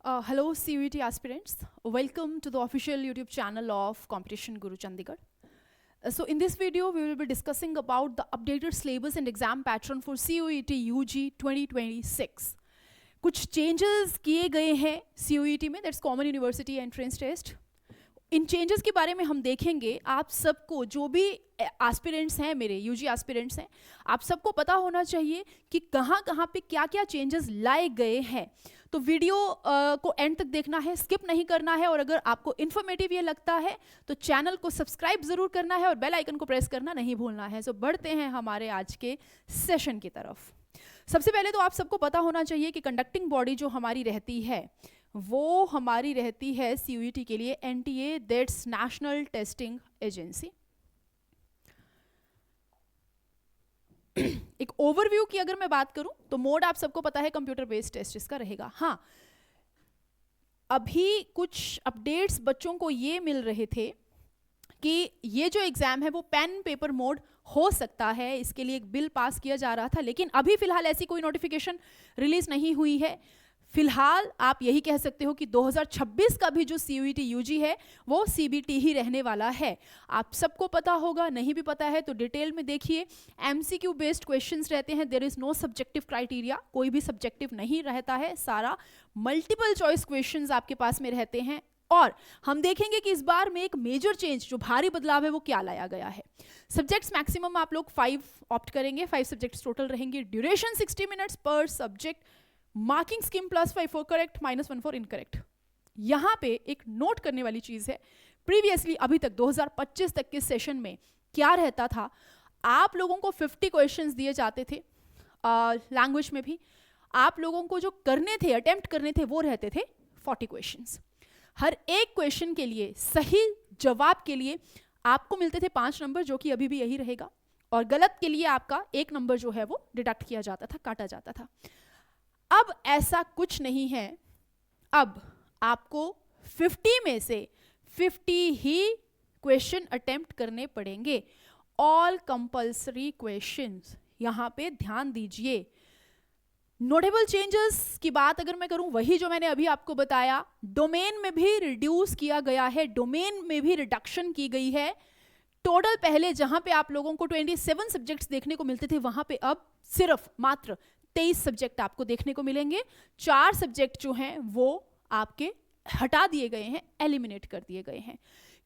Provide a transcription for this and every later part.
Hello CUET aspirants, welcome to the official YouTube channel of Competition Guru Chandigarh. So in this video we will be discussing about the updated syllabus and exam pattern for CUET UG 2026. कुछ changes किए गए हैं CUET में, that's Common University Entrance Test. In changes के बारे में हम देखेंगे. आप सबको जो भी एस्पिरेंट्स हैं, मेरे यूजी एस्पिरेंट्स हैं, आप सबको पता होना चाहिए कि कहाँ कहाँ पे क्या क्या चेंजेस लाए गए हैं. तो वीडियो को एंड तक देखना है, स्किप नहीं करना है. और अगर आपको इन्फॉर्मेटिव ये लगता है तो चैनल को सब्सक्राइब ज़रूर करना है और बेल आइकन को प्रेस करना नहीं भूलना है. सो बढ़ते हैं हमारे आज के सेशन की तरफ. सबसे पहले तो आप सबको पता होना चाहिए कि कंडक्टिंग बॉडी जो हमारी रहती है वो हमारी रहती है CUET के लिए NTA, that's national testing agency. एक ओवरव्यू की अगर मैं बात करूं तो मोड आप सबको पता है कंप्यूटर बेस्ड टेस्ट इसका रहेगा. हाँ, अभी कुछ अपडेट्स बच्चों को ये मिल रहे थे कि ये जो एग्जाम है वो पेन पेपर मोड हो सकता है. इसके लिए एक बिल पास किया जा रहा था, लेकिन अभी फिलहाल ऐसी कोई नोटिफिकेशन रिलीज नहीं हुई है. फिलहाल आप यही कह सकते हो कि 2026 का भी जो CUET UG है वो CBT ही रहने वाला है. आप सबको पता होगा, नहीं भी पता है तो डिटेल में देखिए. MCQ बेस्ड क्वेश्चंस रहते हैं. There is no subjective criteria, कोई भी सब्जेक्टिव नहीं रहता है, सारा मल्टीपल चॉइस क्वेश्चंस आपके पास में रहते हैं. और हम देखेंगे कि इस बार में एक मेजर चेंज, जो भारी बदलाव है वो क्या लाया गया है. सब्जेक्ट्स मैक्सिमम आप लोग 5 ऑप्ट करेंगे, 5 सब्जेक्ट्स टोटल रहेंगे. ड्यूरेशन 60 मिनट्स पर subject. Marking scheme +5 for correct, -1 for incorrect. यहां पे एक नोट करने वाली चीज है, प्रीवियसली अभी तक 2025 तक के सेशन में क्या रहता था, आप लोगों को 50 क्वेश्चंस दिए जाते थे. लैंग्वेज में भी आप लोगों को जो करने थे, अटेम्प्ट करने थे, वो रहते थे 40 क्वेश्चंस. हर एक क्वेश्चन के लिए, सही जवाब के लिए आपको मिलते थे 5 नंबर, जो कि अभी भी यही रहेगा. और गलत के लिए आपका 1 नंबर जो है वो डिडक्ट किया जाता था, काटा जाता था. अब ऐसा कुछ नहीं है. अब आपको 50 में से 50 ही क्वेश्चन अटेम्प्ट करने पड़ेंगे. All compulsory questions. यहां पे ध्यान दीजिए. नोटेबल चेंजेस की बात अगर मैं करूं, वही जो मैंने अभी आपको बताया, डोमेन में भी रिड्यूस किया गया है, डोमेन में भी रिडक्शन की गई है. टोटल पहले जहां पे आप लोगों को 27 सब्जेक्ट्स देखने को मिलते थे, वहां पे अब सिर्फ मात्र 23 सब्जेक्ट आपको देखने को मिलेंगे. 4 सब्जेक्ट जो हैं वो आपके हटा दिए गए हैं, एलिमिनेट कर दिए गए हैं.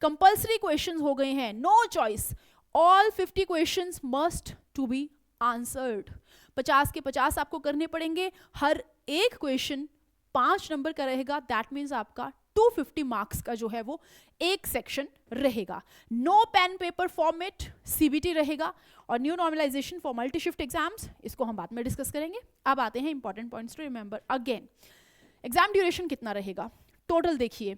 कंपल्सरी क्वेश्चंस हो गए हैं, no choice. All 50 questions must to be answered. 50 के 50 आपको करने पड़ेंगे. हर एक क्वेश्चन 5 नंबर का रहेगा. दैट मीन्स आपका 250 मार्क्स का जो है वो एक सेक्शन रहेगा. No pen paper format CBT रहेगा. और new normalisation for multi shift exams, इसको हम बाद में डिस्कस करेंगे. अब आते हैं important points to remember again. Exam duration कितना रहेगा टोटल? देखिए,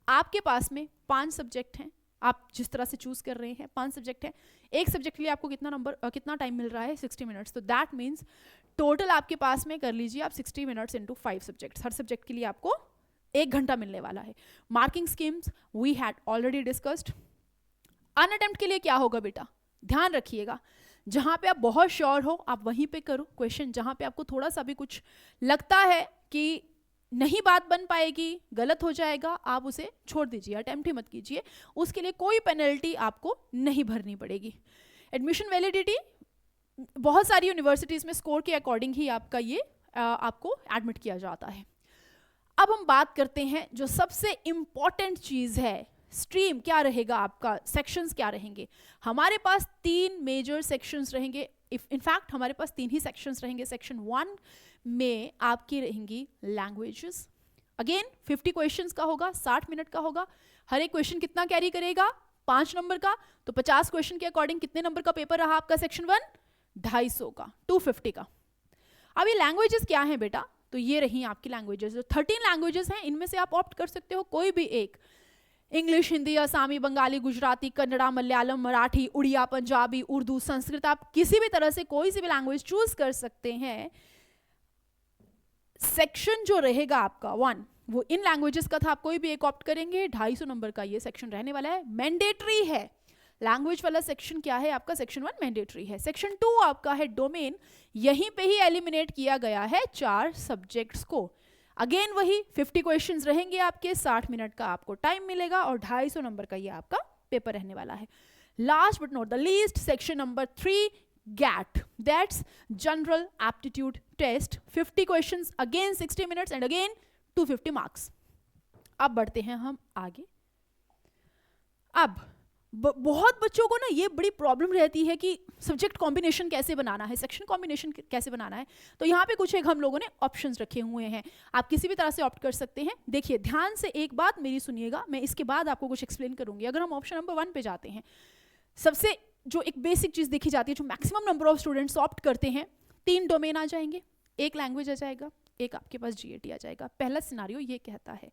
आपके पास में 5 सब्जेक्ट हैं. आप जिस तरह से चूज कर रहे हैं, 5 सब्जेक्ट हैं. एक सब्जेक्ट के लिए आपको कितना टाइम मिल रहा है? 60 मिनट्स. तो दैट मीन्स टोटल आपके पास में कर लीजिए आप 60 मिनट्स इंटू 5 सब्जेक्ट्स. हर सब्जेक्ट के लिए आपको 1 घंटा मिलने वाला है. Marking schemes we had already discussed. Unattempt के लिए क्या होगा बेटा, ध्यान रखिएगा. जहां पे आप बहुत श्योर हो आप वहीं पे करो क्वेश्चन. जहां पे आपको थोड़ा सा भी कुछ लगता है कि नहीं बात बन पाएगी, गलत हो जाएगा, आप उसे छोड़ दीजिए, अटेम्प्ट ही मत कीजिए. उसके लिए कोई पेनल्टी आपको नहीं भरनी पड़ेगी. एडमिशन वैलिडिटी बहुत सारी यूनिवर्सिटीज में स्कोर के अकॉर्डिंग ही आपका ये आपको एडमिट किया जाता है. अब हम बात करते हैं जो सबसे इंपॉर्टेंट चीज है, स्ट्रीम क्या रहेगा आपका, सेक्शंस क्या रहेंगे. हमारे पास 3 मेजर सेक्शंस रहेंगे. इनफैक्ट हमारे पास 3 ही सेक्शंस रहेंगे. सेक्शन 1 में आपकी रहेंगी लैंग्वेजेस. अगेन 50 क्वेश्चंस का होगा, 60 मिनट का होगा. हर एक क्वेश्चन कितना कैरी करेगा? 5 नंबर का. तो 50 क्वेश्चन के अकॉर्डिंग कितने नंबर का पेपर रहा आपका सेक्शन 1? 250 का, 250 का. अब ये लैंग्वेजेस क्या है बेटा? तो ये रही आपकी लैंग्वेजेस. जो 13 लैंग्वेजेस हैं इनमें से आप ऑप्ट कर सकते हो कोई भी एक. इंग्लिश, हिंदी, असमी, बंगाली, गुजराती, कन्नड़ा, मलयालम, मराठी, उड़िया, पंजाबी, उर्दू, संस्कृत. आप किसी भी तरह से कोई सी भी लैंग्वेज चूज कर सकते हैं. सेक्शन जो रहेगा आपका 1 वो इन लैंग्वेजेस का था. आप कोई भी एक ऑप्ट करेंगे. 250 नंबर का ये सेक्शन रहने वाला है. मैंडेटरी है. लैंग्वेज वाला सेक्शन क्या है आपका? सेक्शन 1 मैंडेटरी है. सेक्शन 2 आपका है डोमेन. यहीं पे ही एलिमिनेट किया गया है 4 सब्जेक्ट्स को. अगेन वही 50 क्वेश्चंस रहेंगे आपके, 60 मिनट का आपको टाइम मिलेगा और 250 नंबर का ये आपका पेपर रहने वाला है. Last but not the least, section number 3, GAT, that's General Aptitude Test. 50 questions, again 60 minutes and again 250 marks. अब बढ़ते हैं हम आगे. अब बहुत बच्चों को ना ये बड़ी प्रॉब्लम रहती है कि सब्जेक्ट कॉम्बिनेशन कैसे बनाना है, सेक्शन कॉम्बिनेशन कैसे बनाना है. तो यहाँ पे कुछ एक हम लोगों ने ऑप्शंस रखे हुए हैं, आप किसी भी तरह से ऑप्ट कर सकते हैं. देखिए ध्यान से एक बात मेरी सुनिएगा, मैं इसके बाद आपको कुछ एक्सप्लेन करूंगी. अगर हम ऑप्शन नंबर 1 पे जाते हैं, सबसे जो एक बेसिक चीज़ देखी जाती है, जो maximum number of students opt करते हैं, 3 डोमेन आ जाएंगे, एक लैंग्वेज आ जाएगा, एक आपके पास GAT आ जाएगा. पहला सिनारियो ये कहता है.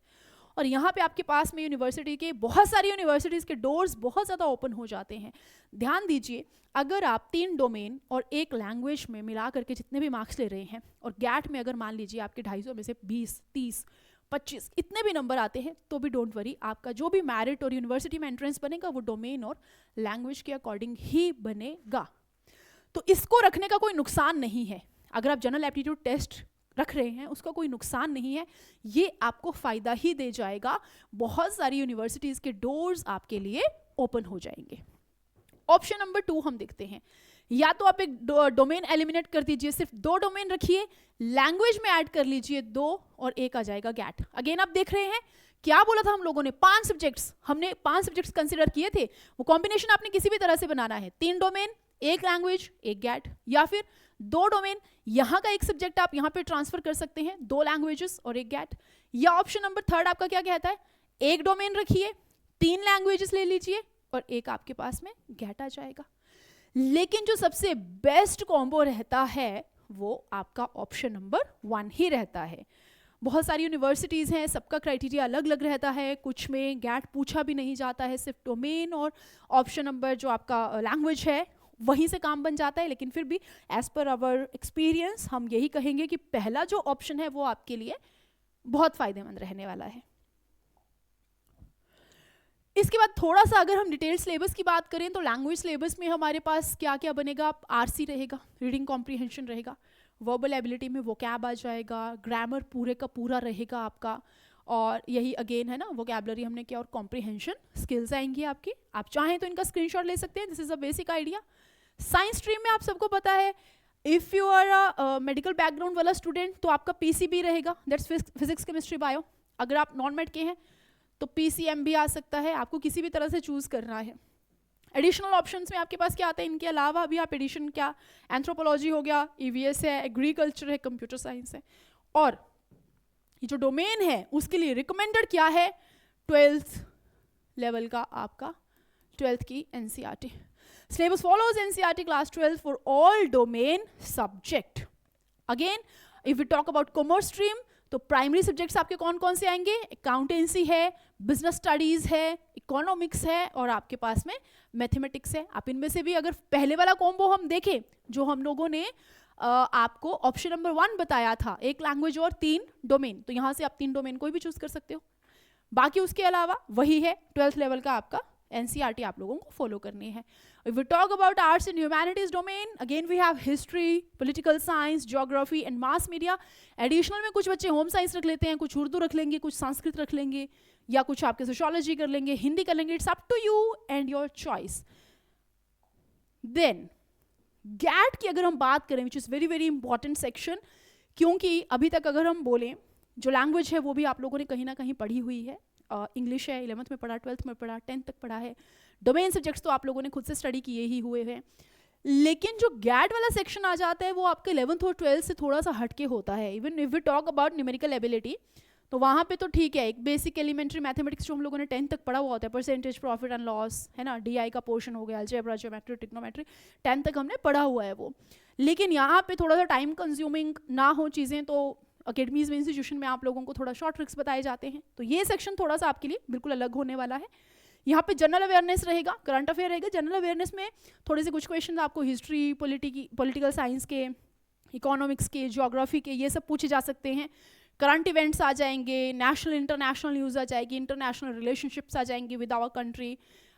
और यहाँ पे आपके पास में यूनिवर्सिटी के बहुत सारी यूनिवर्सिटीज़ के डोर्स बहुत ज़्यादा ओपन हो जाते हैं. ध्यान दीजिए, अगर आप 3 डोमेन और एक लैंग्वेज में मिला करके जितने भी मार्क्स ले रहे हैं, और गैट में अगर मान लीजिए आपके 250 में से 20, 30, 25 इतने भी नंबर आते हैं, तो भी डोंट वरी, आपका जो भी मेरिट और यूनिवर्सिटी में एंट्रेंस बनेगा वो डोमेन और लैंग्वेज के अकॉर्डिंग ही बनेगा. तो इसको रखने का कोई नुकसान नहीं है. अगर आप जनरल एप्टीट्यूड टेस्ट रख रहे हैं उसका कोई नुकसान नहीं है, ये आपको फ़ायदा ही दे जाएगा. बहुत सारी यूनिवर्सिटीज़ के डोर्स आपके लिए ओपन हो जाएंगे. ऑप्शन नंबर 2 हम देखते हैं. या तो आप एक डोमेन एलिमिनेट कर दीजिए, सिर्फ 2 डोमेन रखिए, लैंग्वेज में ऐड कर लीजिए 2 और एक आ जाएगा गैट. अगेन आप देख रहे हैं क्या बोला था हम लोगों ने, 5 सब्जेक्ट्स, हमने 5 सब्जेक्ट्स कंसिडर किए थे. वो कॉम्बिनेशन आपने किसी भी तरह से बनाना है, 3 डोमेन, एक लैंग्वेज, एक गैट, या फिर 2 डोमेन, यहाँ का एक सब्जेक्ट आप यहाँ पे ट्रांसफर कर सकते हैं, 2 लैंग्वेजेस और एक गैट. या ऑप्शन नंबर 3 आपका क्या कहता है, एक डोमेन रखिए, 3 लैंग्वेजेस ले लीजिए और एक आपके पास में गैट आ जाएगा. लेकिन जो सबसे बेस्ट कॉम्बो रहता है वो आपका ऑप्शन नंबर 1 ही रहता है. बहुत सारी यूनिवर्सिटीज़ हैं, सबका क्राइटेरिया अलग अलग रहता है. कुछ में गैट पूछा भी नहीं जाता है, सिर्फ डोमेन और ऑप्शन नंबर जो आपका लैंग्वेज है वहीं से काम बन जाता है. लेकिन फिर भी एज पर आवर एक्सपीरियंस हम यही कहेंगे कि पहला जो ऑप्शन है वो आपके लिए बहुत फ़ायदेमंद रहने वाला है. इसके बाद थोड़ा सा अगर हम डिटेल सिलेबस की बात करें तो लैंग्वेज सिलेबस में हमारे पास क्या क्या बनेगा, RC रहेगा, रीडिंग कॉम्प्रीहेंशन रहेगा, वर्बल एबिलिटी में वोकैब आ जाएगा, ग्रामर पूरे का पूरा रहेगा आपका, और यही अगेन है ना वोकैबलरी हमने किया, और कॉम्प्रीहेंशन स्किल्स आएंगी आपकी. आप चाहें तो इनका स्क्रीनशॉट ले सकते हैं, this is a basic idea. Science stream में आप सबको पता है, if you are a medical background वाला स्टूडेंट तो आपका PCB रहेगा, दैट्स फिजिक्स केमिस्ट्री बायो. अगर आप नॉन मेड के हैं तो PCM भी आ सकता है, आपको किसी भी तरह से चूज़ करना है. एडिशनल ऑप्शंस में आपके पास क्या आता है, इनके अलावा भी आप एडिशन क्या, एंथ्रोपोलॉजी हो गया, EVS है, एग्रीकल्चर है, कंप्यूटर साइंस है. और ये जो डोमेन है उसके लिए रिकमेंडेड क्या है, 12th लेवल का आपका 12th की NCERT. Syllabus follows NCERT class 12 for all domain subject. Again, if we talk about commerce stream, तो प्राइमरी सब्जेक्ट्स आपके कौन कौन से आएंगे, अकाउंटेंसी है, बिजनेस स्टडीज़ है, इकोनॉमिक्स है और आपके पास में मैथमेटिक्स है. आप इनमें से भी अगर पहले वाला कॉम्बो हम देखें जो हम लोगों ने आपको ऑप्शन नंबर 1 बताया था, एक लैंग्वेज और 3 डोमेन, तो यहाँ से आप 3 डोमेन कोई भी चूज कर सकते हो. बाकी उसके अलावा वही है 12th लेवल का आपका NCERT आप लोगों को फॉलो करनी है. If we talk about arts and humanities domain, again we have history, political science, geography and mass media. Additional में कुछ बच्चे होम साइंस रख लेते हैं, कुछ उर्दू रख लेंगे, कुछ संस्कृत रख लेंगे, या कुछ आपके सोशियोलॉजी कर लेंगे, हिंदी कर लेंगे. It's up to you and your choice. Then GAT की अगर हम बात करें, which is very very important section, क्योंकि अभी तक अगर हम बोलें जो लैंग्वेज है वो भी आप लोगों ने कहीं ना कहीं पढ़ी हुई है. इंग्लिश है, 11th में पढ़ा, 12th में पढ़ा, 10th तक पढ़ा है. डोमेन सब्जेक्ट्स तो आप लोगों ने खुद से स्टडी किए ही हुए हैं. लेकिन जो गैट वाला सेक्शन आ जाता है वो आपके 11th और 12th से थोड़ा सा हटके होता है. Even if we talk about numerical ability, तो वहाँ पे तो ठीक है, एक बेसिक एलिमेंट्री मैथमेटिक्स जो हम लोगों ने 10th तक पढ़ा हुआ होता है, परसेंटेज, प्रॉफिट एंड लॉस, है ना, DI का पोर्शन हो गया, अलजेब्रा, ज्योमेट्री, ट्रिग्नोमेट्री, 10th तक हमने पढ़ा हुआ है वो. लेकिन यहाँ पे थोड़ा सा टाइम कंज्यूमिंग ना हो चीज़ें, तो अकेडमीज में, इंस्टीट्यूशन में आप लोगों को थोड़ा शॉर्ट ट्रिक्स बताए जाते हैं. तो ये सेक्शन थोड़ा सा आपके लिए बिल्कुल अलग होने वाला है. यहाँ पे जनरल अवेयरनेस रहेगा, करंट अफेयर रहेगा. जनरल अवेयरनेस में थोड़े से कुछ क्वेश्चन आपको हिस्ट्री, पॉलिटिकल साइंस के, इकोनॉमिक्स के, ज्योग्राफी के, ये सब पूछे जा सकते हैं. करंट इवेंट्स आ जाएंगे, नेशनल इंटरनेशनल न्यूज़ आ जाएगी, इंटरनेशनल रिलेशनशिप्स आ जाएंगी with our country.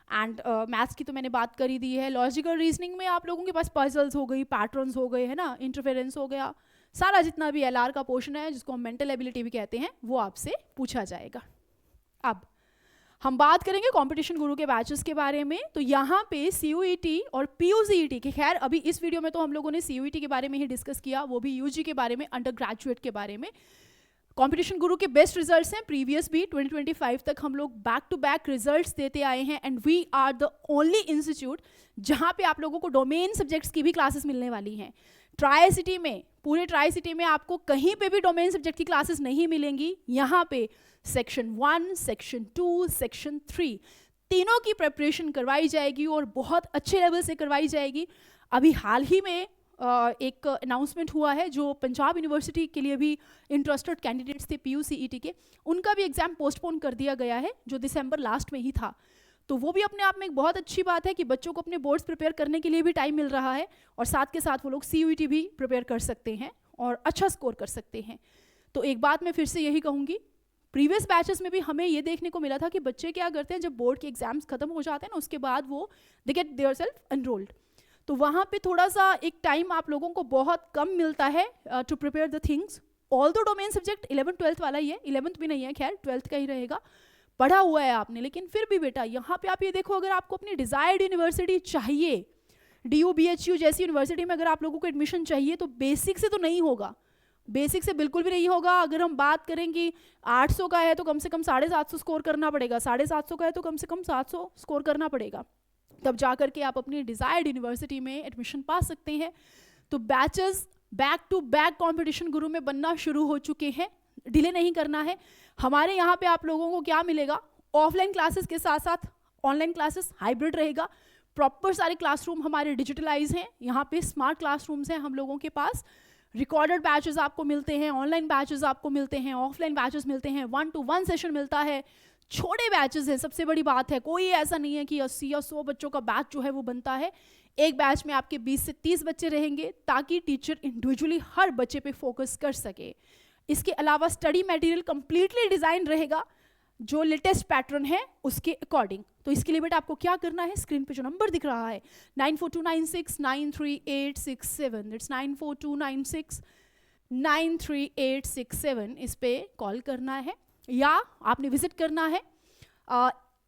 And maths की तो मैंने बात कर ही दी है. लॉजिकल रीजनिंग में आप लोगों के पास पजल्स हो गई, पैटर्न्स हो गए, है ना, इंटरफेरेंस हो गया, सारा जितना भी LR का पोर्शन है, जिसको हम मेंटल एबिलिटी भी कहते हैं, वो आपसे पूछा जाएगा। अब हम बात करेंगे कंपटीशन गुरु के बैचेस के बारे में। तो यहाँ पे CUET और PUCET के, खैर अभी इस वीडियो में तो हम लोगों ने CUET के बारे में ही डिस्कस किया, वो भी UG के बारे में, अंडर ग्रेजुएट के बारे में। कंपटीशन गुरु के बेस्ट रिजल्ट्स हैं, प्रीवियस भी 2025 तक हम लोग बैक टू बैक रिजल्ट्स देते आए हैं, and we are the only institute जहाँ पे आप लोगों को डोमेन सब्जेक्ट्स की भी क्लासेस मिलने वाली हैं। ट्राई सिटी में, पूरे ट्राई सिटी में आपको कहीं पे भी डोमेन सब्जेक्ट की क्लासेस नहीं मिलेंगी। यहाँ पे सेक्शन 1, सेक्शन 2, सेक्शन 3 तीनों की प्रिपरेशन करवाई जाएगी और बहुत अच्छे लेवल से करवाई जाएगी। अभी हाल ही में एक अनाउंसमेंट हुआ है, जो पंजाब यूनिवर्सिटी के लिए भी इंटरेस्टेड कैंडिडेट्स थे PUCET के, उनका भी एग्जाम पोस्टपोन कर दिया गया है, जो दिसंबर लास्ट में ही था। तो वो भी अपने आप में एक बहुत अच्छी बात है कि बच्चों को अपने बोर्ड्स प्रिपेयर करने के लिए भी टाइम मिल रहा है, और साथ के साथ वो लोग CUET भी प्रिपेयर कर सकते हैं और अच्छा स्कोर कर सकते हैं। तो एक बात मैं फिर से यही कहूँगी, प्रीवियस बैचेस में भी हमें ये देखने को मिला था कि बच्चे क्या करते हैं, जब बोर्ड के एग्जाम्स खत्म हो जाते हैं ना, उसके बाद वो they get their self enrolled. तो वहाँ पे थोड़ा सा एक टाइम आप लोगों को बहुत कम मिलता है to prepare the things. All दो डोमेन सब्जेक्ट 11th 12th वाला ही है, 11th भी नहीं है, खैर 12th का ही रहेगा, पढ़ा हुआ है आपने। लेकिन फिर भी बेटा यहाँ पे आप ये देखो, अगर आपको अपनी डिजायर्ड यूनिवर्सिटी चाहिए, DU BHU जैसी यूनिवर्सिटी में अगर आप लोगों को एडमिशन चाहिए, तो बेसिक से तो नहीं होगा, बेसिक से बिल्कुल भी नहीं होगा। अगर हम बात करें कि 800 का है तो कम से कम 750 स्कोर करना पड़ेगा, 750 का है तो कम से कम 700 स्कोर करना पड़ेगा, तब जा करके आप अपनी डिजायर्ड यूनिवर्सिटी में एडमिशन पा सकते हैं। तो batches back to back competition Guru में बनना शुरू हो चुके हैं, डिले नहीं करना है। हमारे यहाँ पे आप लोगों को क्या मिलेगा, ऑफलाइन क्लासेस के साथ साथ ऑनलाइन क्लासेस, हाइब्रिड रहेगा। प्रॉपर सारे क्लासरूम हमारे डिजिटलाइज हैं, यहाँ पे स्मार्ट क्लासरूम्स हैं हम लोगों के पास। रिकॉर्डेड बैचेस आपको मिलते हैं, ऑनलाइन बैचेस आपको मिलते हैं, ऑफलाइन बैचेस मिलते हैं, 1-to-1 सेशन मिलता है, छोटे बैचेस हैं, सबसे बड़ी बात है। कोई ऐसा नहीं है कि 80 या 100 बच्चों का बैच जो है वो बनता है। एक बैच में आपके 20 से 30 बच्चे रहेंगे, ताकि टीचर इंडिविजुअली हर बच्चे पे फोकस कर सके। इसके अलावा स्टडी मटेरियल कंप्लीटली डिजाइन रहेगा, जो लेटेस्ट पैटर्न है उसके अकॉर्डिंग। तो इसके लिए बेटा आपको क्या करना है, स्क्रीन पे जो नंबर दिख रहा है 9429693867, इट्स 9429693867, इस पे कॉल करना है, या आपने विजिट करना है।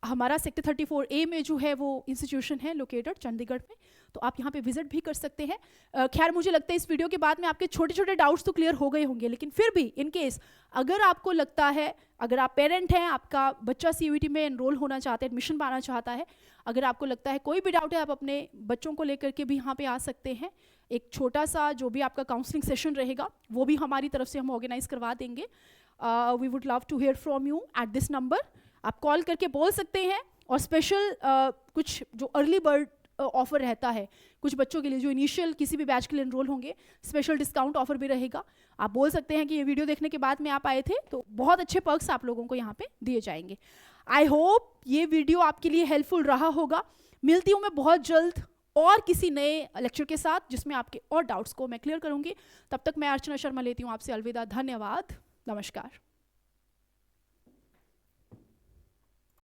हमारा सेक्टर 34A में जो है वो इंस्टीट्यूशन है लोकेटेड चंडीगढ़ में, तो आप यहाँ पे विजिट भी कर सकते हैं। खैर मुझे लगता है इस वीडियो के बाद में आपके छोटे छोटे डाउट्स तो क्लियर हो गए होंगे, लेकिन फिर भी इन केस अगर आपको लगता है, अगर आप पेरेंट हैं, आपका बच्चा CUET में एनरोल होना चाहता है, एडमिशन पाना चाहता है, अगर आपको लगता है कोई भी डाउट है, आप अपने बच्चों को लेकर के भी यहाँ पे आ सकते हैं। एक छोटा सा जो भी आपका काउंसलिंग सेशन रहेगा वो भी हमारी तरफ से हम ऑर्गेनाइज करवा देंगे। We would love to hear from you at this number, आप कॉल करके बोल सकते हैं। और स्पेशल कुछ जो अर्ली बर्ड ऑफर रहता है कुछ बच्चों के लिए जो इनिशियल किसी भी बैच के लिए एनरोल होंगे, स्पेशल डिस्काउंट ऑफर भी रहेगा। आप बोल सकते हैं कि ये वीडियो देखने के बाद में आप आए थे, तो बहुत अच्छे पर्क्स आप लोगों को यहाँ पे दिए जाएंगे। आई होप ये वीडियो आपके लिए हेल्पफुल रहा होगा। मिलती हूँ मैं बहुत जल्द और किसी नए लेक्चर के साथ, जिसमें आपके और डाउट्स को मैं क्लियर करूँगी। तब तक मैं अर्चना शर्मा लेती हूँ आपसे अलविदा। धन्यवाद, नमस्कार।